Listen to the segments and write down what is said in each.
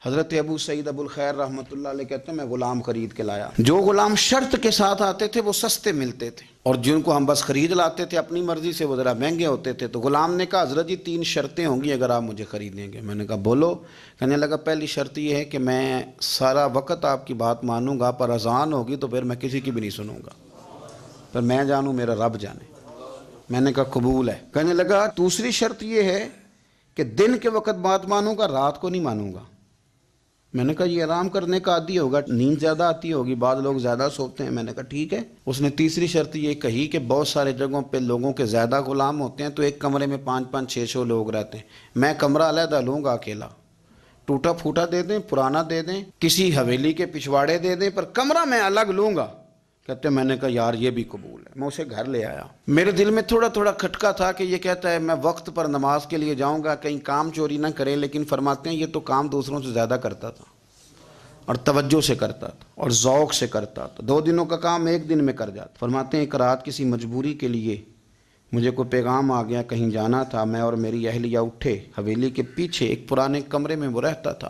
حضرت ابو سعید ابو الخیر رحمۃ اللہ علیہ کہتے ہیں میں غلام خرید کے لایا. جو غلام شرط کے ساتھ آتے تھے وہ سستے ملتے تھے، اور جن کو ہم بس خرید لاتے تھے اپنی مرضی سے وہ ذرا مہنگے ہوتے تھے. تو غلام نے کہا حضرت جی 3 شرطیں ہوں گی اگر آپ مجھے خریدیں گے. میں نے کہا بولو. کہنے لگا پہلی شرط یہ ہے کہ میں سارا وقت آپ کی بات مانوں گا، پر اذان ہوگی تو پھر میں کسی کی بھی نہیں سنوں گا، پر میں جانوں میرا رب جانے. میں نے کہا قبول ہے. کہنے لگا دوسری شرط یہ ہے کہ دن کے وقت بات مانوں گا، رات کو نہیں مانوں گا. میں نے کہا یہ آرام کرنے کا عادی ہوگا، نیند زیادہ آتی ہوگی، بعض لوگ زیادہ سوتے ہیں. میں نے کہا ٹھیک ہے. اس نے تیسری شرط یہ کہی کہ بہت سارے جگہوں پہ لوگوں کے زیادہ غلام ہوتے ہیں تو ایک کمرے میں 5-5 6-6 لوگ رہتے ہیں. میں کمرہ علیحدہ لوں گا اکیلا، ٹوٹا پھوٹا دے دیں، پرانا دے دیں، کسی حویلی کے پچھواڑے دے دیں، پر کمرہ میں الگ لوں گا. کہتے ہیں میں نے کہا یار یہ بھی قبول ہے. میں اسے گھر لے آیا. میرے دل میں تھوڑا تھوڑا کھٹکا تھا کہ یہ کہتا ہے میں وقت پر نماز کے لیے جاؤں گا، کہیں کام چوری نہ کرے، لیکن فرماتے ہیں یہ تو کام دوسروں سے زیادہ کرتا تھا اور توجہ سے کرتا تھا اور ذوق سے کرتا تھا. 2 دنوں کا کام 1 دن میں کر جاتا. فرماتے ہیں ایک رات کسی مجبوری کے لیے مجھے کوئی پیغام آ گیا، کہیں جانا تھا. میں اور میری اہلیہ اٹھے، حویلی کے پیچھے ایک پرانے کمرے میں وہ رہتا تھا.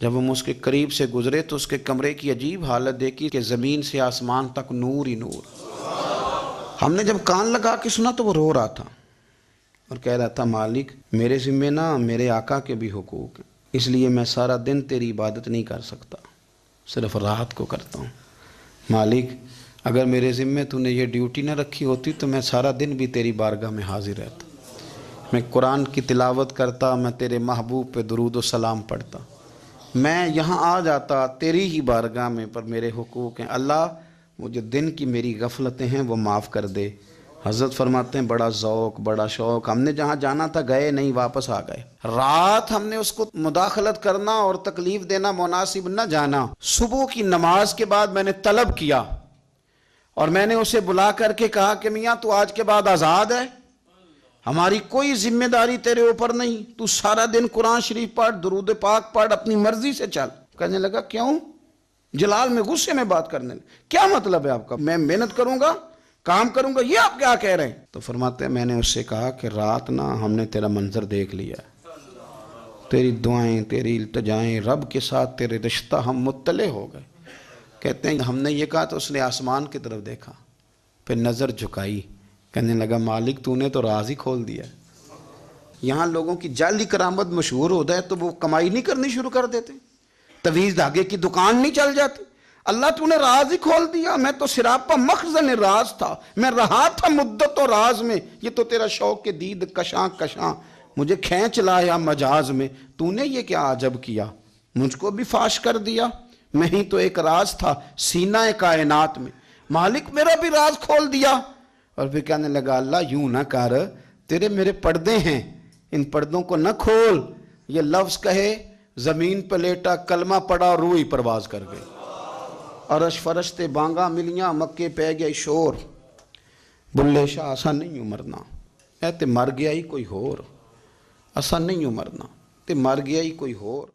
جب ہم اس کے قریب سے گزرے تو اس کے کمرے کی عجیب حالت دیکھی کہ زمین سے آسمان تک نور ہی نور. ہم نے جب کان لگا کے سنا تو وہ رو رہا تھا اور کہہ رہا تھا مالک میرے ذمہ نہ میرے آقا کے بھی حقوق ہیں، اس لیے میں سارا دن تیری عبادت نہیں کر سکتا، صرف رات کو کرتا ہوں. مالک اگر میرے ذمہ تو نے یہ ڈیوٹی نہ رکھی ہوتی تو میں سارا دن بھی تیری بارگاہ میں حاضر رہتا، میں قرآن کی تلاوت کرتا، میں تیرے محبوب پہ درود و سلام پڑھتا، میں یہاں آ جاتا تیری ہی بارگاہ میں، پر میرے حقوق ہیں. اللہ مجھے دن کی میری غفلتیں ہیں وہ معاف کر دے. حضرت فرماتے ہیں بڑا ذوق بڑا شوق. ہم نے جہاں جانا تھا گئے نہیں، واپس آ گئے. رات ہم نے اس کو مداخلت کرنا اور تکلیف دینا مناسب نہ جانا. صبح کی نماز کے بعد میں نے طلب کیا اور میں نے اسے بلا کر کے کہا کہ میاں تو آج کے بعد آزاد ہے، ہماری کوئی ذمہ داری تیرے اوپر نہیں، تو سارا دن قرآن شریف پڑھ، درود پاک پڑھ، اپنی مرضی سے چل. کہنے لگا کیوں؟ جلال میں غصے میں بات کرنے لگا. کیا مطلب ہے آپ کا؟ میں محنت کروں گا، کام کروں گا، یہ آپ کیا کہہ رہے ہیں؟ تو فرماتے ہیں میں نے اس سے کہا کہ رات نا ہم نے تیرا منظر دیکھ لیا، تیری دعائیں تیری التجائیں، رب کے ساتھ تیرے رشتہ ہم مطلع ہو گئے. کہتے ہیں ہم نے یہ کہا تو اس نے آسمان کی طرف دیکھا، پھر نظر جھکائی. کہنے لگا مالک تو نے تو راز ہی کھول دیا. یہاں لوگوں کی جعلی کرامت مشہور ہو جائے تو وہ کمائی نہیں کرنی شروع کر دیتے، تویز دھاگے کی دکان نہیں چل جاتی. اللہ تو نے راز ہی کھول دیا. میں تو سراپا مخزن راز تھا، میں رہا تھا مدت و راز میں، یہ تو تیرا شوق کے دید کشاں کشاں مجھے کھینچ لایا مجاز میں. تو نے یہ کیا عجب کیا، مجھ کو بھی فاش کر دیا، میں ہی تو ایک راز تھا سینہ کائنات میں، مالک میرا بھی راز کھول دیا. اور پھر کہنے لگا اللہ یوں نہ کر، تیرے میرے پردے ہیں، ان پردوں کو نہ کھول. یہ لفظ کہے زمین پہ لیٹا، کلمہ پڑا، روح ہی پرواز کر گئی. عرش فرشتے بانگا ملیاں، مکے پہ گئے شور. بلے شاہ اسا نہیں مرنا، اے تے مر گیا ہی کوئی ہور، اسا نہیں مرنا تے مر گیا ہی کوئی ہور.